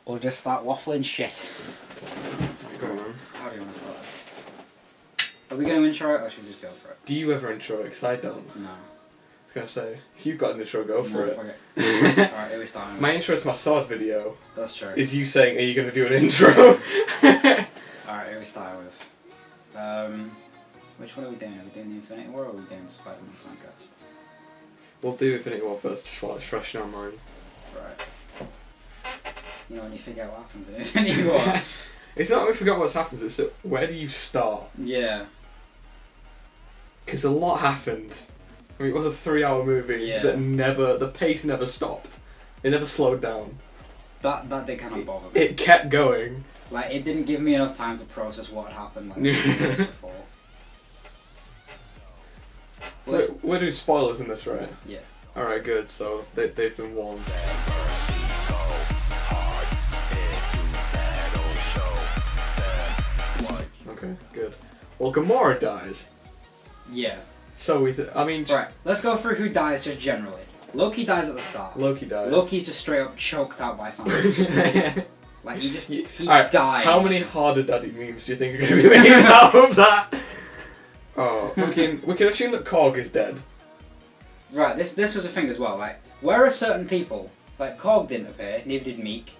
Or just start waffling shit. Go on, man. How do you want to start this? Are we going to intro it or should we just go for it? Do you ever intro it? Because I don't. No. I was going to say, if you've got an intro, go for it. Fuck it. Alright, here we start. My intro to my sword video That's true. is you saying, are you going to do an intro? Alright, here we start with. Which one are we doing? Are we doing the Infinity War or are we doing Spider-Man Fancast? We'll do Infinity War first, just while it's fresh in our minds. Right. You know when you forget what happens in Infinity War? It's not that we forgot what happens, it's that where do you start? Yeah. Because a lot happened. I mean, it was a 3-hour movie that the pace never stopped. It never slowed down. That did kind of bother me. It kept going. Like, it didn't give me enough time to process what had happened like years before. Well, We're doing spoilers in this, right? Yeah. Alright, good, so they've been warned. Okay, good. Well, Gamora dies. Yeah. So Right, let's go through who dies just generally. Loki dies at the start. Loki dies. Loki's just straight up choked out by Thanos. Like, he Alright, dies. How many harder daddy memes do you think are going to be made out of that? Oh, we can assume that Korg is dead. Right, this was a thing as well. Like, where are certain people? Like, Korg didn't appear, neither did Meek.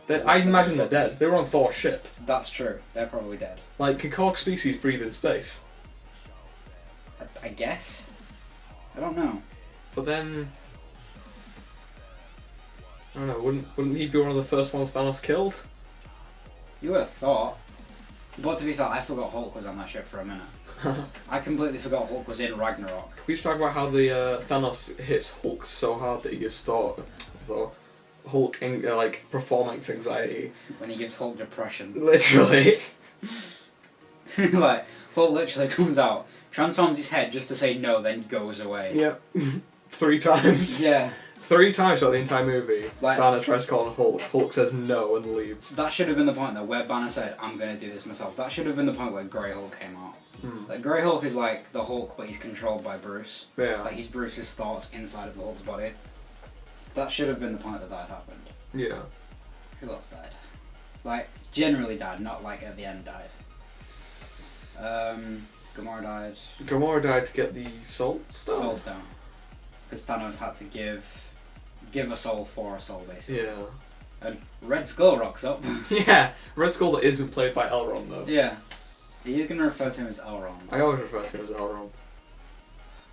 I imagine they're dead. They were on Thor's ship. That's true. They're probably dead. Like, can Korg species breathe in space? I guess. I don't know. But then, I don't know. Wouldn't he be one of the first ones Thanos killed? You would have thought. But to be fair, I forgot Hulk was on that ship for a minute. I completely forgot Hulk was in Ragnarok. Can we just talk about how the Thanos hits Hulk so hard that he gives Thor Hulk performance anxiety? When he gives Hulk depression. Literally. Like, Hulk literally comes out, transforms his head just to say no, then goes away. Yep. 3 times. Yeah. 3 times throughout the entire movie. Like, Banner tries to call him Hulk. Hulk says no and leaves. That should have been the point though, where Banner said, I'm going to do this myself. That should have been the point where Grey Hulk came out. Like, Grey Hulk is like the Hulk, but he's controlled by Bruce. Yeah. Like, he's Bruce's thoughts inside of the Hulk's body. That should have been the point that happened. Yeah. Who else died? Like, generally died, not like at the end died. Gamora died. Gamora died to get the Soul Stone. Soul Stone. Because Thanos had to give a soul for a soul, basically. Yeah. And Red Skull rocks up. Yeah. Red Skull that isn't played by Elrond though. Yeah. You're going to refer to him as Elrond. I always refer to him as Elrond.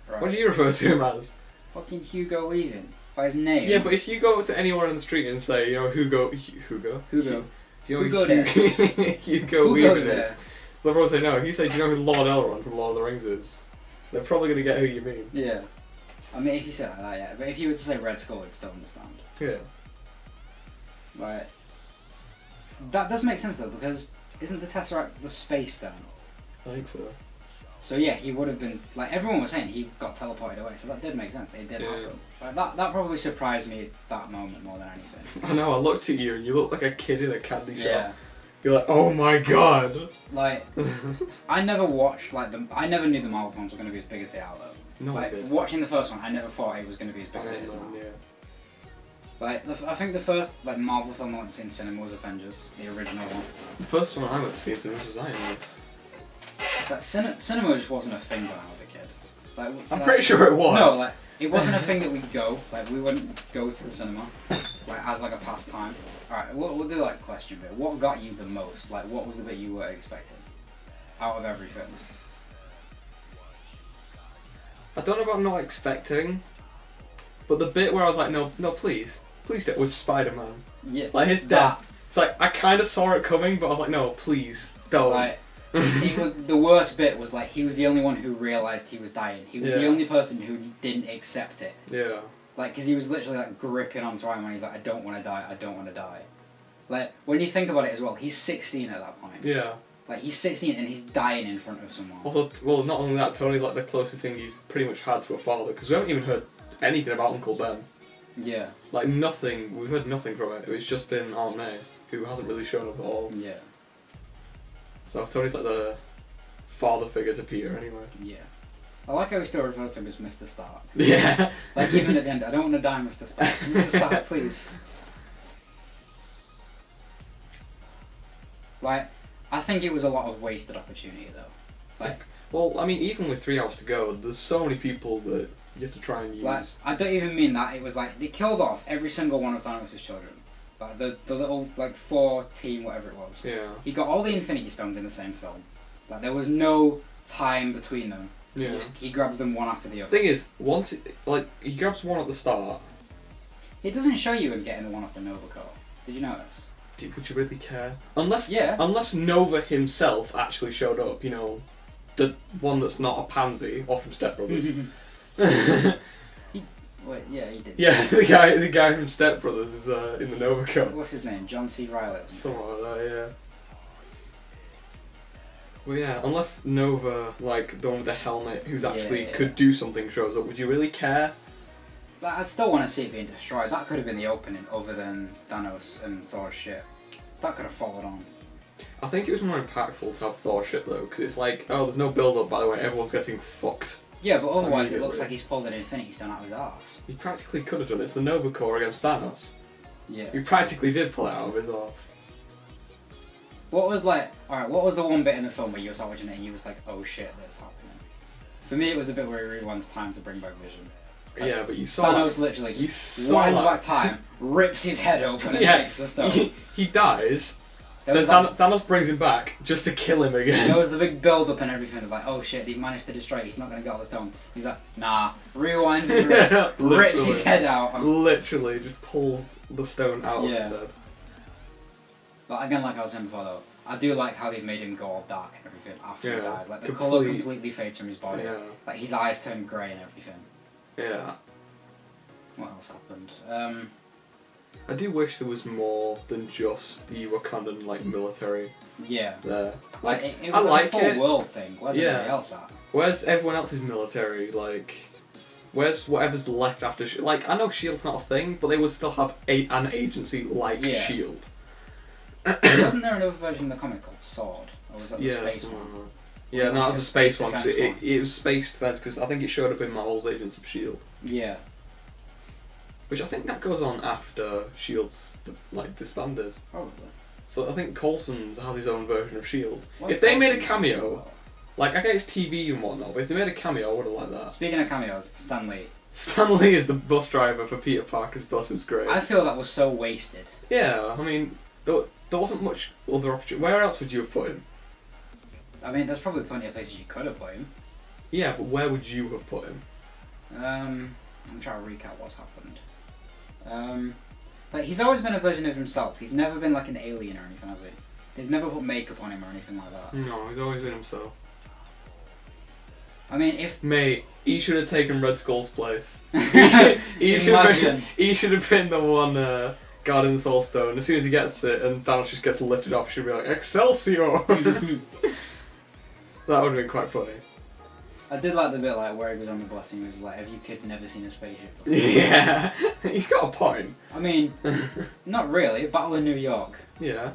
Right. What do you refer to him as? Fucking Hugo Weaving. By his name. Yeah, but if you go to anyone in the street and say, you know, Hugo. Hugo. Do you know Hugo who Hugo Weaving there? is? They'll probably say no. If you say, do you know who Lord Elrond from Lord of the Rings is? They're probably going to get who you mean. Yeah. I mean, if you said it like that, yeah. But if you were to say Red Skull, I'd still understand. Yeah. Right. That does make sense though, because isn't the Tesseract the Space Stone? I think so. So yeah, he would have been, like, everyone was saying he got teleported away, so that did make sense. It did happen. Like, that probably surprised me at that moment more than anything. I know, I looked at you and you look like a kid in a candy shop. Yeah. You're like, oh my god! Like, I never watched, like, I never knew the Marvel films were going to be as big as they are though. No, like, watching the first one, I never thought it was going to be as big as it is now. Yeah. Like, I think the first, like, Marvel film I went to see in cinema was Avengers, the original one. The first one I went to see was Iron Man. Like, cinema just wasn't a thing when I was a kid. Like, I'm pretty sure it was. No, like, it wasn't a thing that we'd go. Like, we wouldn't go to the cinema, like, as like a pastime. Alright, we'll do like question bit. What got you the most? Like, what was the bit you were expecting out of every film? I don't know about not expecting, but the bit where I was like, no, please do, was Spider-Man. Yeah. Like his death. It's like I kind of saw it coming, but I was like, no, please don't. Like, it was the worst bit was like he was the only one who realized he was dying. He was the only person who didn't accept it. Yeah. Like, because he was literally like gripping onto Iron Man. He's like, I don't want to die. I don't want to die. Like, when you think about it as well, he's 16 at that point. Yeah. Like, he's 16 and he's dying in front of someone. Also, well, not only that, Tony's like the closest thing he's pretty much had to a father, because we haven't even heard anything about Uncle Ben. Yeah. Like nothing. We've heard nothing from it. It's just been Aunt May, who hasn't really shown up at all. Yeah. So Tony's like the father figure to Peter, anyway. Yeah. I like how he still refers to him as Mr. Stark. Yeah. Like, even at the end, I don't want to die, Mr. Stark. Mr. Stark, please. Like, I think it was a lot of wasted opportunity though. Like, well, I mean, even with 3 hours to go, there's so many people that you have to try and use. like, I don't even mean that. It was like they killed off every single one of Thanos' children. Like the little like 4 team whatever it was. Yeah. He got all the Infinity Stones in the same film. Like there was no time between them. Yeah. He grabs them one after the other. Thing is, he grabs one at the start. It doesn't show you him getting the one off the Nova Corps. Did you notice? Would you really care? Unless Nova himself actually showed up, you know, the one that's not a pansy, or from Step Brothers. Wait, yeah, he did. Yeah, the guy from Step Brothers is in the Nova Corps. What's his name? John C. Reilly. Something like that, yeah. Well, yeah, unless Nova, like the one with the helmet, who's actually could do something, shows up, would you really care? Like, I'd still want to see it being destroyed. That could have been the opening, other than Thanos and Thor's shit. That could have followed on. I think it was more impactful to have Thor shit though, because it's like, oh, there's no build-up. By the way, everyone's getting fucked. Yeah, but otherwise it looks like he's pulled an Infinity Stone out of his arse. He practically could have done it. It's the Nova Corps against Thanos. Yeah. He practically did pull it out of his arse. What was like? Alright, what was the one bit in the film where you were watching it and you was like, oh shit, that's happening? For me, it was the bit where he rewinds time to bring back Vision. Like, yeah, but you saw Thanos literally just winds back time, rips his head open, and takes the stone. He dies. Then Thanos brings him back just to kill him again. There was the big build-up and everything of like, oh shit, they've managed to destroy it, he's not going to get all the stone. He's like, nah, rewinds his wrist, rips his head out. Literally, just pulls the stone out of his head. But again, like I was saying before though, I do like how they've made him go all dark and everything after he dies. Like the colour completely fades from his body. Yeah. Like his eyes turn grey and everything. Yeah. What else happened? I do wish there was more than just the Wakandan like military. Yeah. There. Like it was like a full world thing. Where's everybody else at? Where's everyone else's military? Like, where's whatever's left after? Like, I know Shield's not a thing, but they would still have an agency like Shield. Wasn't there another version of the comic called Sword? Or was that the space one? Yeah, no, it was a space one. Cause it was space defense because I think it showed up in Marvel's Agents of Shield. Yeah. Which I think that goes on after Shield's like disbanded. Probably. So I think Coulson's has his own version of Shield. If they made a cameo, like I guess TV and whatnot, but if they made a cameo, I would have liked that. Speaking of cameos, Stan Lee. Stan Lee is the bus driver for Peter Parker's bus. It was great. I feel that was so wasted. Yeah, I mean, there wasn't much other opportunity. Where else would you have put him? I mean, there's probably plenty of places you could have put him. Yeah, but where would you have put him? I'm trying to recap what's happened. Like he's always been a version of himself. He's never been like an alien or anything, has he? They've never put makeup on him or anything like that. No, he's always been himself. I mean, if mate, he should have taken Red Skull's place. he should have been the one guarding the Soul Stone. As soon as he gets it and Thanos just gets lifted off, he should be like Excelsior. That would have been quite funny. I did like the bit like where he was on the bus and he was like, have you kids never seen a spaceship before? Yeah, he's got a point. I mean, not really. Battle of New York. Yeah.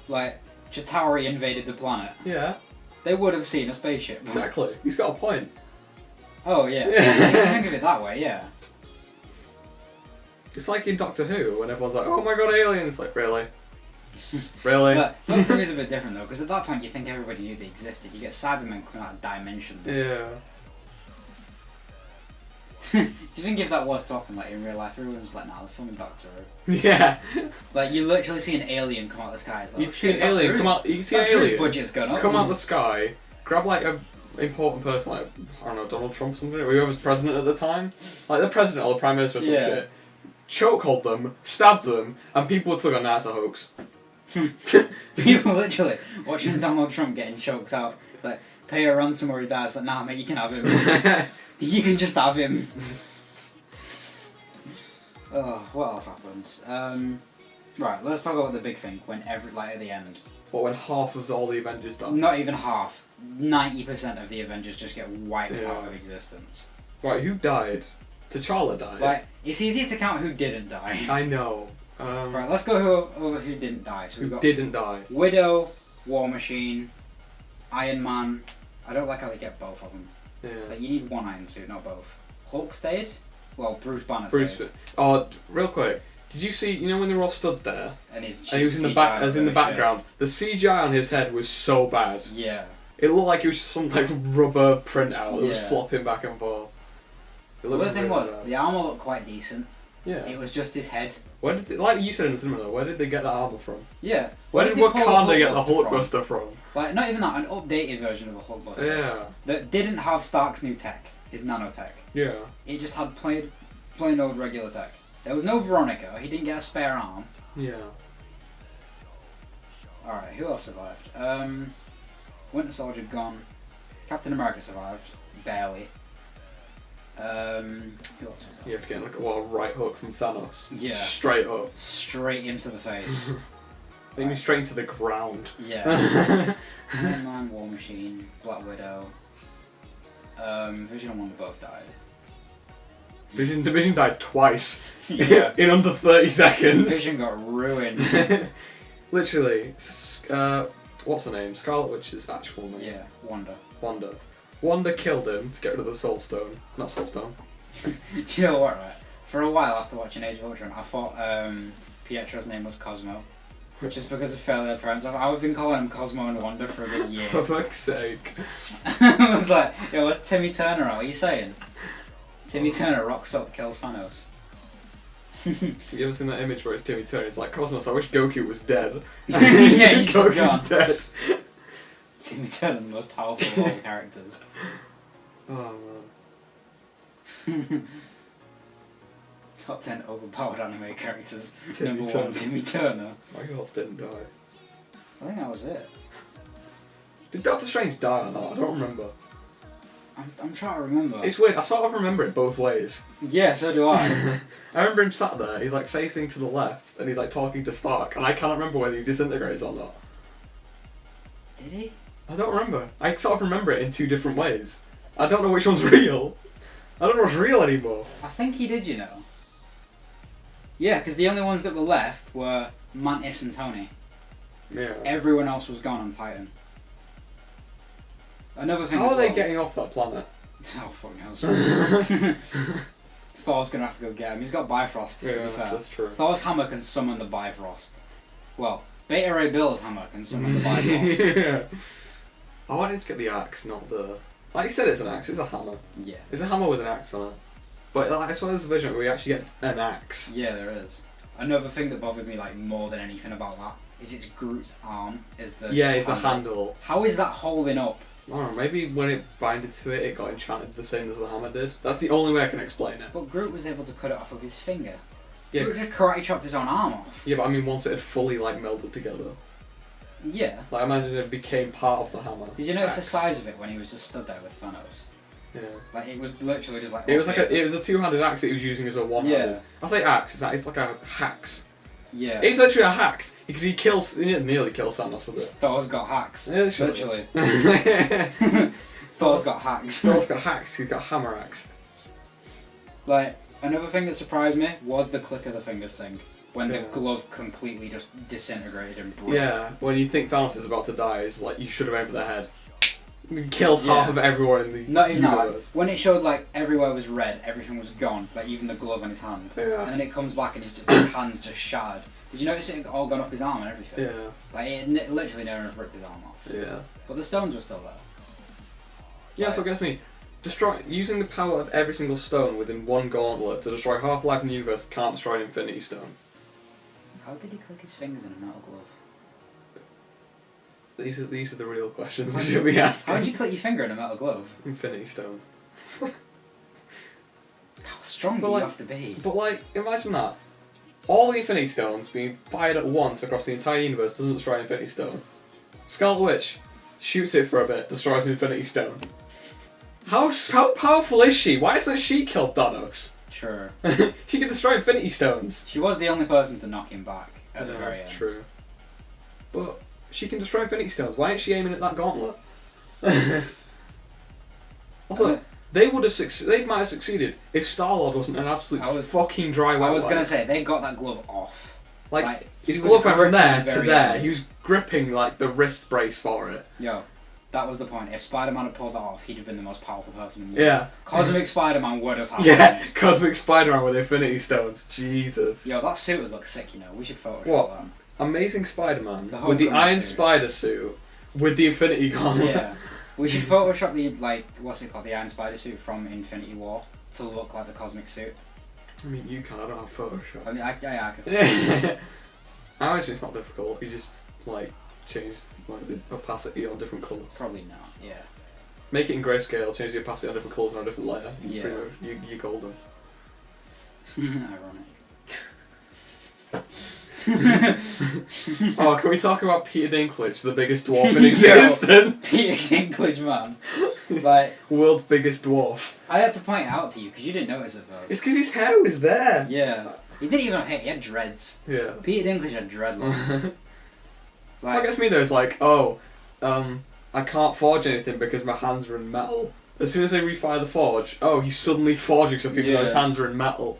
Like, Chitauri invaded the planet. Yeah. They would have seen a spaceship. Exactly. He's got a point. Oh, yeah. If you think of it that way, yeah. It's like in Doctor Who when everyone's like, oh my god, aliens. Like, really? Really? But Doctor Who's a bit different though, because at that point you think everybody knew they existed. You get Cybermen coming out of dimensions. Yeah. Do you think if that was to happen, like in real life, everyone's like, nah, they're filming Doctor Who. Yeah. Like you literally see an alien come out of the sky. Like, you see an alien come out. You see an alien budget's gone up. Come out of the sky, grab like a important person, like I don't know, Donald Trump or something, or whoever's president at the time, like the president or the prime minister or some shit. Chokehold them, stab them, and people would still go, nah, it's a hoax. People literally watching Donald Trump getting choked out. It's like, pay a ransom or he dies. It's like, nah, mate, you can have him. You can just have him. Oh, what else happened? Right, let's talk about the big thing. When at the end. What, when half of all the Avengers die? Not even half. 90% of the Avengers just get wiped out of existence. Right, who died? T'Challa died. Like, it's easy to count who didn't die. I know. Right, let's go over who didn't die. So who didn't die? Widow, War Machine, Iron Man. I don't like how they get both of them. Yeah. Like, you need one Iron Suit, not both. Hulk stayed? Well, Bruce Banner stayed. Oh, real quick. Did you see? You know when they were all stood there, And and he was in the back, as in the background. The CGI on his head was so bad. Yeah. It looked like it was some like rubber printout that was Yeah. flopping back and forth. The other thing was, the armor looked quite decent. Yeah. It was just his head. Where did they, like you said in the cinema though, where did they get that armor from? Yeah. Where did they pull Wakanda get the Hulkbuster Hulkbuster from? Like, not even that, an updated version of the Hulkbuster. Yeah. That didn't have Stark's new tech, his nanotech. Yeah. It just had plain old regular tech. There was no Veronica, he didn't get a spare arm. Yeah. Alright, who else survived? Winter Soldier gone. Captain America survived. Barely. Who else was there? You have to get like a right hook from Thanos. Yeah. Straight up. Straight into the face. Maybe straight into the ground. Yeah. Iron Man, War Machine, Black Widow. Vision and Wanda both died. Division died twice. Yeah. In under 30 seconds. Vision got ruined. Literally. What's her name? Scarlet Witch's actual name. Yeah, Wanda. Wanda killed him to get rid of the Soul Stone. Not Soul Stone. Do you know what, right? For a while after watching Age of Ultron, I thought Pietro's name was Cosmo. Just because of failure parents. I've been calling him Cosmo and Wanda for a good year. For fuck's sake. I was like, yo, what's Timmy Turner at? What are you saying? Timmy Turner rocks up, kills Thanos. You ever seen that image where it's Timmy Turner? It's like, Cosmos, I wish Goku was dead. Yeah, he's Goku's gone. dead. Timmy Turner, the most powerful of all the characters. Oh man. Top 10 overpowered anime characters. Timmy Number Turner. 1, Timmy Turner. My horse didn't die. I think that was it. Did Doctor Strange die or not? I don't remember. I'm trying to remember. It's weird, I sort of remember it both ways. Yeah, so do I. I remember him sat there, he's like facing to the left, and he's like talking to Stark, and I can't remember whether he disintegrates or not. Did he? I don't remember. I sort of remember it in two different ways. I don't know which one's real. I don't know what's real anymore. I think he did, you know. Yeah, because the only ones that were left were Mantis and Tony. Yeah. Everyone else was gone on Titan. Another thing. How as are they well- getting off that planet? Oh, fuck knows. Thor's gonna have to go get him. He's got Bifrost, to be fair. That's true. Thor's hammer can summon the Bifrost. Well, Beta Ray Bill's hammer can summon the Bifrost. Yeah. I want him to get the axe, not the... Like you said, it's an axe, it's a hammer. Yeah. It's a hammer with an axe on it. But like, I saw this vision where he actually gets an axe. Yeah, there is. Another thing that bothered me like more than anything about that is it's Groot's arm is the Yeah, it's a handle. How is that holding up? I don't know, maybe when it binded to it, it got enchanted the same as the hammer did. That's the only way I can explain it. But Groot was able to cut it off with his finger. Yeah, Groot just karate chopped his own arm off. yeah, but I mean once it had fully like melded together. Yeah. Like imagine it became part of the hammer. Did you notice the axe. size of it when he was just stood there with Thanos? Yeah. Like it was literally just like. It was like okay. it was a two-handed axe that he was using as a one-handed. Yeah. I say axe. It's like a hax. Yeah. It's literally a hax because he nearly kills Thanos with it. Thor's got hacks. Yeah, literally. Thor's Thor's got hacks. got hacks. He's got a hammer axe. Like another thing that surprised me was the click of the fingers thing when Yeah. the glove completely just disintegrated and broke. Yeah, when you think Thanos is about to die, it's like you should have aimed for the head. It kills Yeah. half of everyone in the Not even that. universe. When it showed like everywhere was red, everything was gone, like even the glove on his hand. Yeah. And then it comes back and his hand's just shattered. Did you notice it all gone up his arm and everything? Yeah. Like it literally never ripped his arm off. Yeah. But the stones were still there. Yeah, that's what gets me. Using the power of every single stone within one gauntlet to destroy half life in the universe can't destroy an Infinity Stone. How did he click his fingers in a metal glove? These are the real questions we should be asking. How did you click your finger in a metal glove? Infinity Stones. How strong do But you like- have to be? But like, imagine that. All the Infinity Stones being fired at once across the entire universe doesn't destroy an Infinity Stone. Scarlet Witch shoots it for a bit, destroys an Infinity Stone. How powerful is she? Why hasn't she killed Thanos? Sure. She can destroy Infinity Stones. She was the only person to knock him back at the Yeah, very that's end. true. But she can destroy Infinity Stones. Why ain't she aiming at that gauntlet? Also, they would have they might have succeeded if Star-Lord wasn't an absolute fucking dry wet I was wipe. gonna say they got that glove off. Like his he was glove went from gripping there the to very there. end. He was gripping like the wrist brace for it. Yo, that was the point. If Spider-Man had pulled that off, he'd have been the most powerful person in the world. Yeah. Cosmic Spider-Man would have happened. Yeah, Cosmic Spider-Man with Infinity Stones. Jesus. Yo, that suit would look sick, you know. We should Photoshop What? that. Amazing Spider-Man The with the Homecoming Iron suit. Spider suit with the Infinity Gauntlet. Yeah. We should Photoshop the, like, what's it called? The Iron Spider suit from Infinity War to look like the cosmic suit. I mean, you can. I don't have Photoshop. I mean, I could. I imagine it's not difficult. You just like change like the opacity on different colours. Probably not, yeah. Make it in grayscale. Change the opacity on different colours on a different layer. Yeah. Pretty much, you're golden. Ironic. Oh, can we talk about Peter Dinklage, the biggest dwarf in existence? Peter Dinklage, man. Like, World's biggest dwarf. I had to point it out to you because you didn't notice it first. It's because his hair was there. Yeah. He didn't even have hair, he had dreads. Yeah. Peter Dinklage had dreadlocks. What gets me though is like, I can't forge anything because my hands are in metal. As soon as I refire the forge, he's suddenly forging stuff even though his hands are in metal.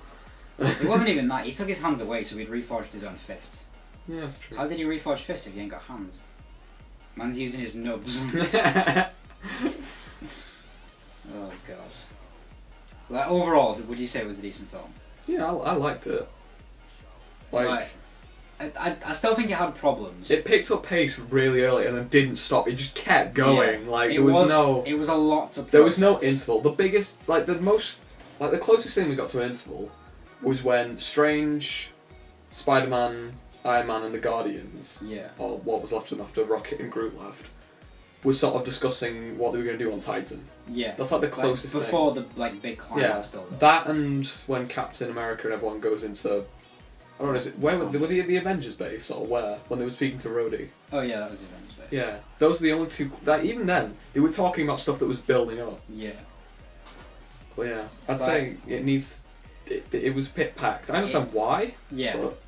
It wasn't even that. He took his hands away, so he'd reforged his own fists. Yeah, that's true. How did he reforge fists if he ain't got hands? Man's using his nubs. Oh god. Like overall, would you say it was a decent film? Yeah, I liked it. Like I still think it had problems. It picked up pace really early and then didn't stop. It just kept going. Yeah. Like it there was no. It was a lot to process. There was no interval. The biggest, the closest thing we got to an interval was when Strange, Spider-Man, Iron Man, and the Guardians, or what was left of them after Rocket and Groot left, was sort of discussing what they were going to do on Titan. Yeah. That's like the closest thing. Before the big climax build-up. That and when Captain America and everyone goes into, I don't know, where were they at the Avengers base or where? When they were speaking to Rhodey. Oh yeah, that was the Avengers base. Yeah, those are the only two. That even then, they were talking about stuff that was building up. Yeah. Well, yeah, I'd say it needs. It was pit packed. I understand why. Yeah. But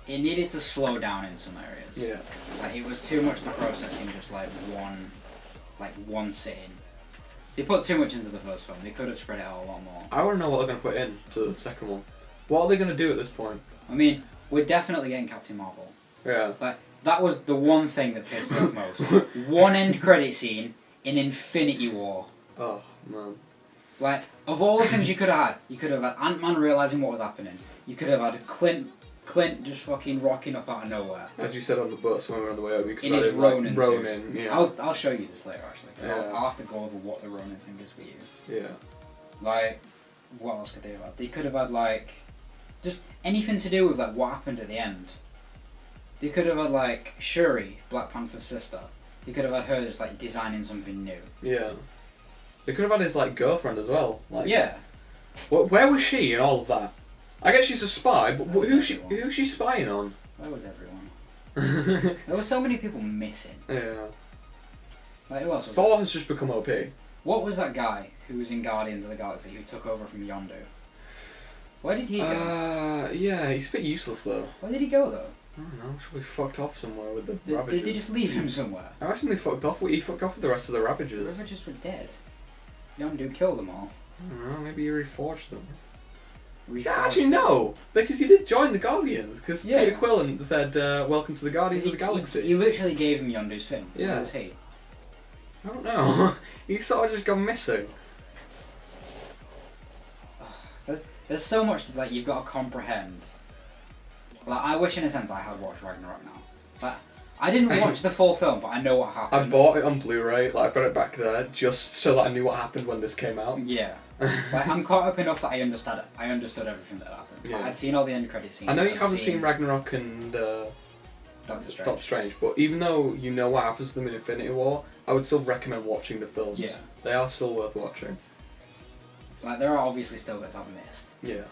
it needed to slow down in some areas. yeah. Like it was too much to process in just one sitting. They put too much into the first film. They could have spread it out a lot more. I want to know what they're going to put in to the second one. What are they going to do at this point? I mean, we're definitely getting Captain Marvel. Yeah. Like that was the one thing that pissed me off most. One end credit scene in Infinity War. Oh man. Like, of all the things you could have had Ant-Man realising what was happening. You could have had Clint just fucking rocking up out of nowhere. As you said on the bus when we were on the way up, you could In have his had, like, Ronin Ronin, suit. yeah. I'll show you this later, actually. Yeah. I'll have to go over what the Ronin thing is for you. Yeah. Like, what else could they have had? They could have had, like, just anything to do with, like, what happened at the end. They could have had, like, Shuri, Black Panther's sister. They could have had her just, like, designing something new. Yeah. They could have had his like girlfriend as well. Like, yeah. Where was she in all of that? I guess she's a spy, but who's everyone. she spying on? Where was everyone? There were so many people missing. Yeah. Like, who else was Thor has just become OP. What was that guy who was in Guardians of the Galaxy who took over from Yondu? Where did he go? Yeah, he's a bit useless though. Where did he go though? I don't know, should we fucked off somewhere with the Did Ravagers? they just leave him somewhere? I imagine they fucked off. He fucked off with the rest of the The Ravagers. Ravagers were dead. Yondu killed them all. I don't know, maybe he reforged them. Reforged Yeah, actually them. no, because he did join the Guardians, because Yeah. Peter Quillen said, welcome to the Guardians of the Galaxy. He literally gave him Yondu's fin. Yeah. Where was he? I don't know. He's sort of just gone missing. There's so much that, like, you've got to comprehend. Like, I wish in a sense I had watched Ragnarok now. Like, I didn't watch the full film, but I know what I happened. bought it on Blu-ray, like I've got it back there, just so that I knew what happened when this came out. Yeah. Like, I'm caught up enough that I understood everything that happened. Yeah. Like, I'd seen all the end credit scenes. I know you I'd haven't seen Ragnarok and Doctor Strange. Doctor Strange, but even though you know what happens to them in Infinity War, I would still recommend watching the films. Yeah. They are still worth watching. Like, there are obviously still bits I've missed. Yeah.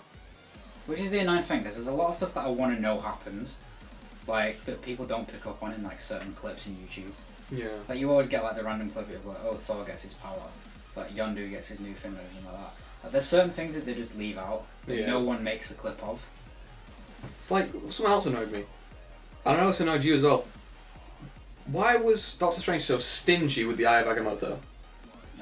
Which is the annoying thing, because there's a lot of stuff that I want to know happens, like, that people don't pick up on in, like, certain clips in YouTube. Yeah. Like, you always get, like, the random clip of, like, oh, Thor gets his power. It's like, Yondu gets his new fin or something like that. Like, there's certain things that they just leave out, that Yeah. no one makes a clip of. It's like, something else annoyed me. And I know it's annoyed you as well. Why was Doctor Strange so stingy with the Eye of Agamotto?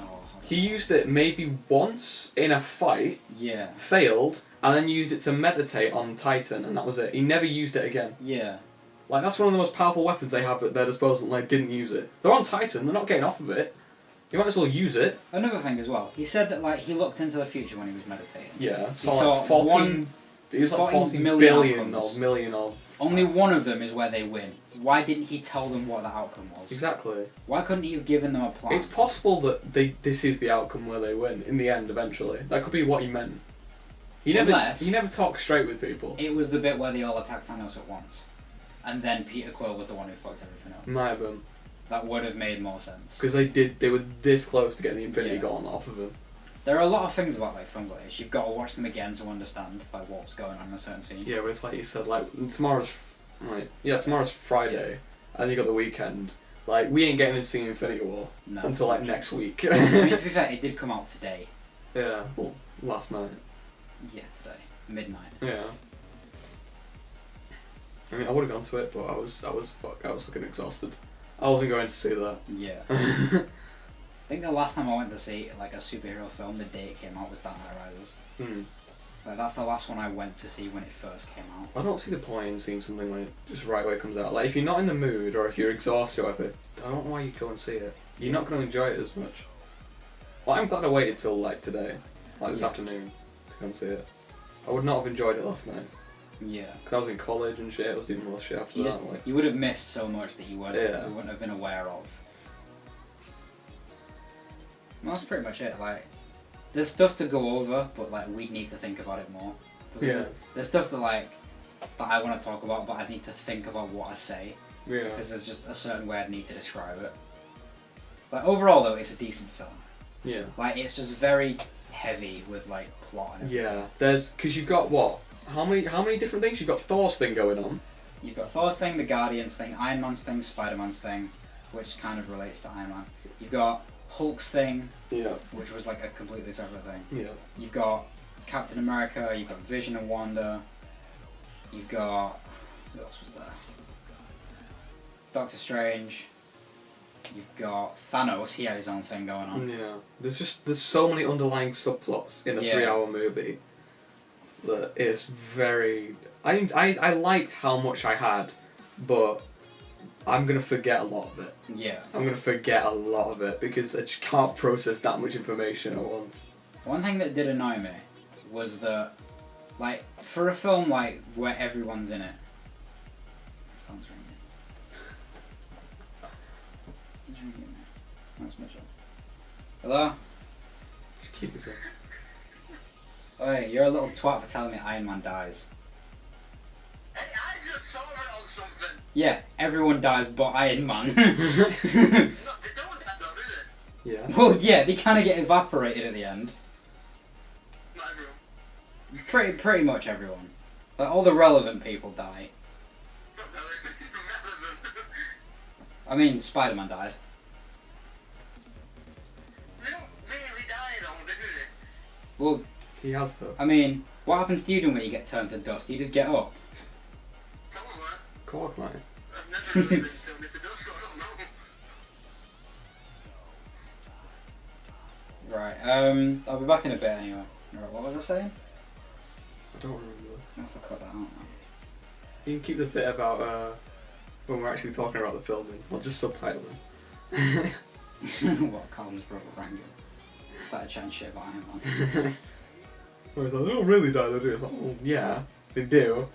Oh, He used it maybe once in a fight, yeah. failed, and then used it to meditate on Titan, and that was it. He never used it again. Yeah. Like, that's one of the most powerful weapons they have at their disposal, and they didn't use it. They're on Titan, they're not getting off of it. You might as well use it. Another thing as well, he said that like he looked into the future when he was meditating. Yeah, saw like 14. It was like 14 billion of. Only one of them is where they win. Why didn't he tell them what the outcome was? Exactly. Why couldn't he have given them a plan? It's possible that this is the outcome where they win in the end eventually. That could be what he meant. He never talks straight with people. It was the bit where they all attacked Thanos at once, and then Peter Quill was the one who fucked everything up. Might have been. That would have made more sense. Because they were this close to getting the Infinity Gauntlet off of him. There are a lot of things about like films like this. You've got to watch them again to understand like what's going on in a certain scene. Yeah, but it's like you said, like tomorrow's Friday, and you got the weekend. Like we ain't getting to see Infinity War until like next week. I mean, to be fair, it did come out today. Yeah, well, last night. Yeah, today, midnight. Yeah. I mean, I would have gone to it, but I was fucking exhausted. I wasn't going to see that. Yeah. I think the last time I went to see like a superhero film, the day it came out, was Dark Knight Rises. Like that's the last one I went to see when it first came out. I don't see the point in seeing something when it just right away comes out. Like if you're not in the mood or if you're exhausted or whatever, I don't know why you'd go and see it. You're not going to enjoy it as much. Well, I'm glad I waited till like today, like this afternoon, to go and see it. I would not have enjoyed it last night. Yeah. Because I was in college and shit. I was doing more shit after that. You would have missed so much that you wouldn't have been aware of. Well, that's pretty much it. Like, there's stuff to go over, but like we need to think about it more. Because there's stuff that I want to talk about, but I need to think about what I say. Yeah. Because there's just a certain way I'd need to describe it. Like overall, though, it's a decent film. Yeah. Like it's just very heavy with like plot and everything. Yeah. Because you've got what? How many different things? You've got Thor's thing going on. You've got Thor's thing, the Guardians thing, Iron Man's thing, Spider-Man's thing, which kind of relates to Iron Man. You've got Hulk's thing, which was like a completely separate thing. Yeah. You've got Captain America, you've got Vision and Wanda. You've got... who else was there? Doctor Strange. You've got Thanos, he had his own thing going on. Yeah. There's so many underlying subplots in a 3-hour movie that is very... I liked how much I had, but I'm going to forget a lot of it. Yeah. I'm going to forget a lot of it because I just can't process that much information at once. One thing that did annoy me was that, like, for a film like where everyone's in it... My phone's ringing. Who's ringing me? That's Mitchell. Hello? Just keep it in. Hey, you're a little twat for telling me Iron Man dies. Hey, I just saw it on something. Yeah, everyone dies but Iron Man. No, they don't have though, do they? Yeah. Well, yeah, they kind of get evaporated at the end. Not everyone. Pretty much everyone. Like, all the relevant people die. Not relevant. I mean, Spider-Man died. They don't really die though, do they? Well, He has though. I mean, what happens to you when you get turned to dust? You just get up. Probably. Cork, mate. I've never really been turned into dust, so I don't know. Right, I'll be back in a bit anyway. Right, what was I saying? I don't remember. I have to cut that out now. You can keep the bit about when we're actually talking about the filming. I'll just subtitle them. What, Column's brother Rango? Started chatting shit about Iron Man. Where it's like, they don't really die, they do. It's like, well, yeah, they do.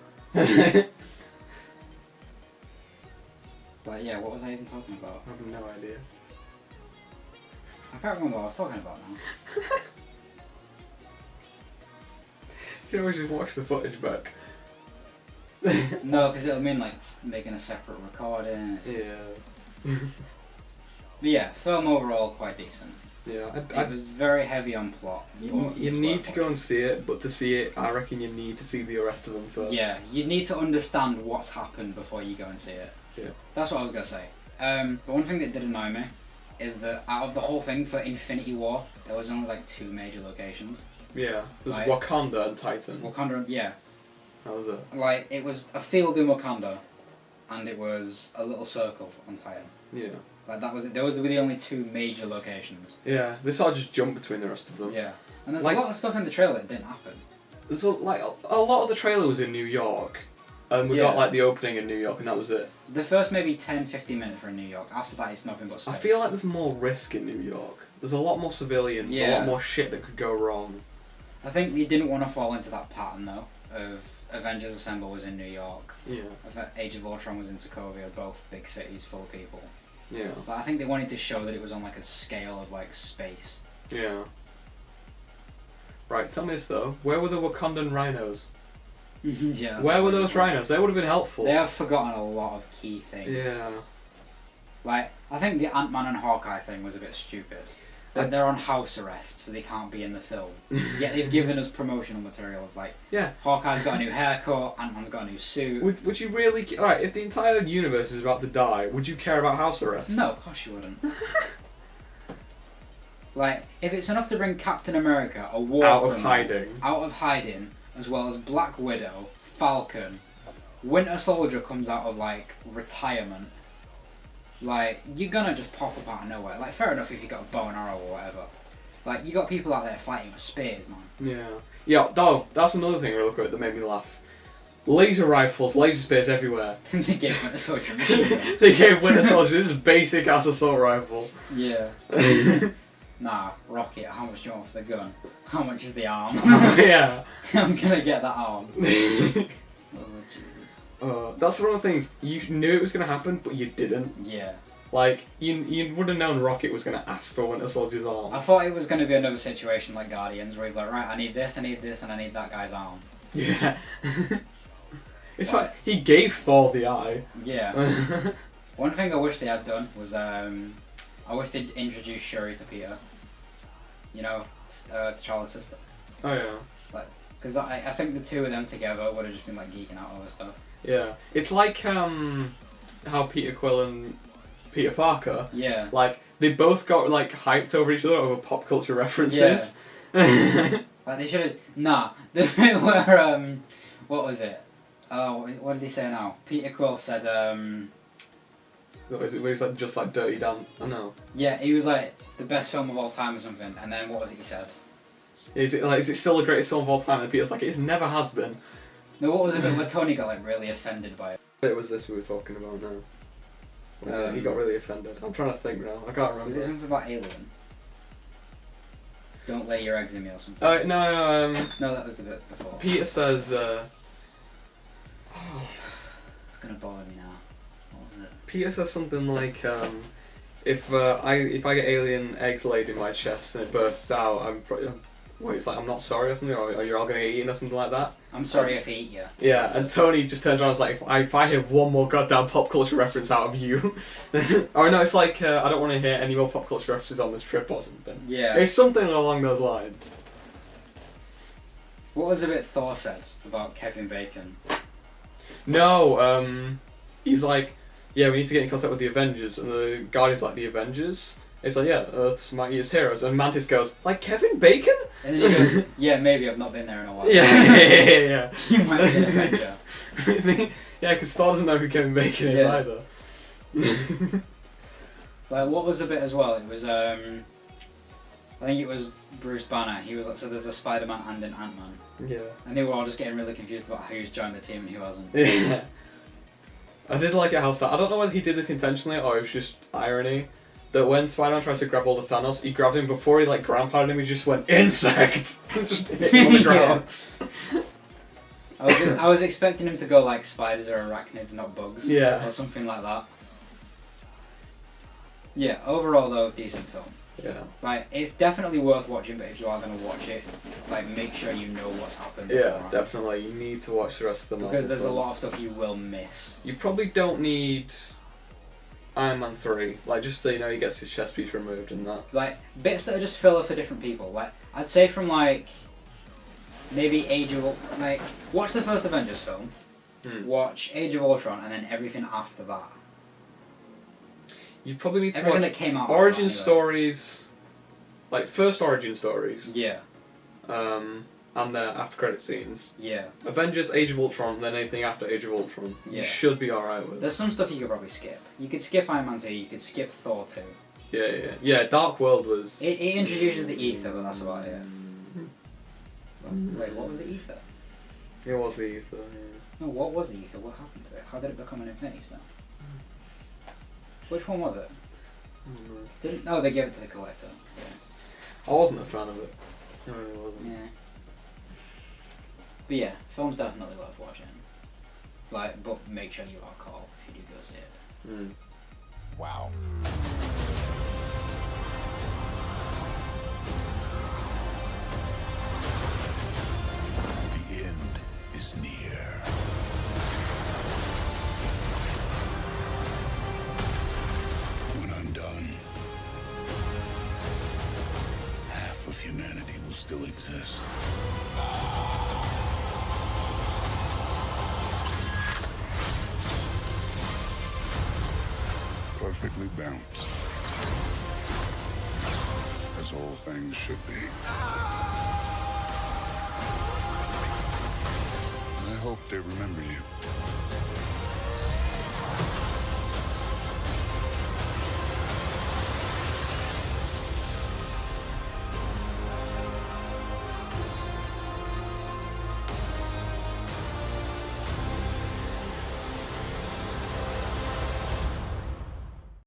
But yeah, what was I even talking about? I have no idea. I can't remember what I was talking about now. You can always just watch the footage back. No, because it'll mean like making a separate recording. Yeah. But yeah, film overall quite decent. Yeah, It was very heavy on plot. you need to go and see it, but to see it, I reckon you need to see the rest of them first. Yeah, you need to understand what's happened before you go and see it. Yeah. That's what I was going to say. But one thing that did annoy me is that out of the whole thing for Infinity War, there was only like 2 major locations. Yeah, there's Like- Wakanda and Titan. Wakanda, yeah. That was it. Like, it was a field in Wakanda, and it was a little circle on Titan. Yeah. Like, that was it. Those were the only 2 major locations. Yeah, they sort of just jump between the rest of them. Yeah. And there's Like- a lot of stuff in the trailer that didn't happen. There's a lot of the trailer was in New York, and we got like the opening in New York, and that was it. The first maybe 10-15 minutes were in New York. After that, it's nothing but space. I feel like there's more risk in New York. There's a lot more civilians, a Yeah. lot more shit that could go wrong. I think they didn't want to fall into that pattern though. Of Avengers Assemble was in New York. Yeah. Age of Ultron was in Sokovia, both big cities full of people. Yeah. But I think they wanted to show that it was on like a scale of like space. Yeah. Right, tell me this though. Where were the Wakandan rhinos? Yeah. Where were those rhinos? They would have been helpful. They have forgotten a lot of key things. Yeah. Like, I think the Ant-Man and Hawkeye thing was a bit stupid. Like, they're on house arrest, so they can't be in the film. Yet they've given us promotional material of like, Yeah. Hawkeye's got a new haircut, Ant-Man's got a new suit. Would you really... Alright, if the entire universe is about to die, would you care about house arrest? No, of course you wouldn't. Like, if it's enough to bring Captain America, a war Out of criminal, hiding. out of hiding, as well as Black Widow, Falcon, Winter Soldier comes out of like retirement. Like, you're gonna just pop up out of nowhere. Like, fair enough if you got a bow and arrow or whatever. Like, you got people out there fighting with spears, man. Yeah. Yeah, though, that's another thing real quick that made me laugh. Laser rifles, laser spears everywhere. They gave Winter Soldier a machine gun. They gave Winter Soldier this basic ass assault rifle. Yeah. Nah, Rocket, how much do you want for the gun? How much is the arm? Yeah. I'm gonna get that arm. Oh, Jesus. That's one of the things, you knew it was going to happen, but you didn't. Yeah. Like, you would have known Rocket was going to ask for Winter Soldier's arm. I thought it was going to be another situation like Guardians, where he's like, right, I need this, and I need that guy's arm. Yeah. It's What? like, he gave Thor the eye. Yeah. One thing I wish they had done was, I wish they'd introduced Shuri to Peter. You know, T'Challa's sister. Oh, yeah. Because I think the two of them together would have just been like geeking out over stuff. Yeah. It's like, how Peter Quill and Peter Parker, Yeah. like, they both got, like, hyped over each other over pop culture references. Yeah. Like they should have. Nah. The bit where, what was it? Oh, what did he say now? Peter Quill said, What is it, where he's like, just like Dirty Dan? I know. yeah, he was like, the best film of all time or something, and then what was it he said? Is it still the greatest film of all time? And Peter's like, it never has been. No, what was it where Tony got like really offended by it? It was this we were talking about now. He got really offended. I'm trying to think now. I can't remember. Was it something about Alien? Don't lay your eggs in me or something. No. No, that was the bit before. Peter says. It's gonna bother me now. What was it? Peter says something like, if I get alien eggs laid in my chest and it bursts out, it's like I'm not sorry or something, or you're all gonna get eaten or something like that. I'm sorry if I eat you. Yeah, and Tony just turns around and is like, if I hear one more goddamn pop culture reference out of you, or no, it's like I don't want to hear any more pop culture references on this trip or something. Yeah. It's something along those lines. What was the bit Thor said about Kevin Bacon? No, he's like, yeah, we need to get in contact with the Avengers, and the Guardian's like, the Avengers? It's like, yeah, Earth's mightiest heroes, and Mantis goes, like Kevin Bacon? And then he goes, yeah, maybe I've not been there in a while. Yeah. You might be an Avenger. Yeah, because Thor doesn't know who Kevin Bacon is Yeah. either. Like, what was the bit as well? It was, I think it was Bruce Banner. He was like, so there's a Spider-Man and an Ant-Man. Yeah. And they were all just getting really confused about who's joined the team and who hasn't. Yeah. I did like it how I don't know whether he did this intentionally or it was just irony. That when Spider-Man tries to grab hold of Thanos, he grabbed him before he like ground-pounded him, he just went, insect! Just hit him on the ground. I was expecting him to go like spiders or arachnids, not bugs. Yeah. Or something like that. Yeah, overall though, decent film. Yeah. Like, it's definitely worth watching, but if you are going to watch it, like, make sure you know what's happened Yeah, beforehand. definitely. You need to watch the rest of the Marvel Because there's a films. lot of stuff you will miss. You probably don't need Iron Man 3. Like, just so you know he gets his chest piece removed and that. Like, bits that are just filler for different people. Like, I'd say from, like, maybe like, watch the first Avengers film, watch Age of Ultron, and then everything after that. You probably need to Everything watch that came out origin after that, stories, like first origin stories, Yeah, and the after credit scenes. yeah. Avengers, Age of Ultron, and then anything after Age of Ultron. Yeah. You should be alright with. There's some stuff you could probably skip. You could skip Iron Man 2, you could skip Thor 2. Yeah. Dark World was. It introduces the ether, but that's about it. Wait, what was the ether? It was the ether. No, what was the ether? What happened to it? How did it become an Infinity Stone? Which one was it? Oh, they gave it to the collector. I wasn't a fan of it. I really wasn't. Yeah. But yeah, film's definitely worth watching. Like, but make sure you are called if you do go see it. Mm. Wow. The end is near. When I'm done, half of humanity will still exist. Perfectly balanced. As all things should be. I hope they remember you.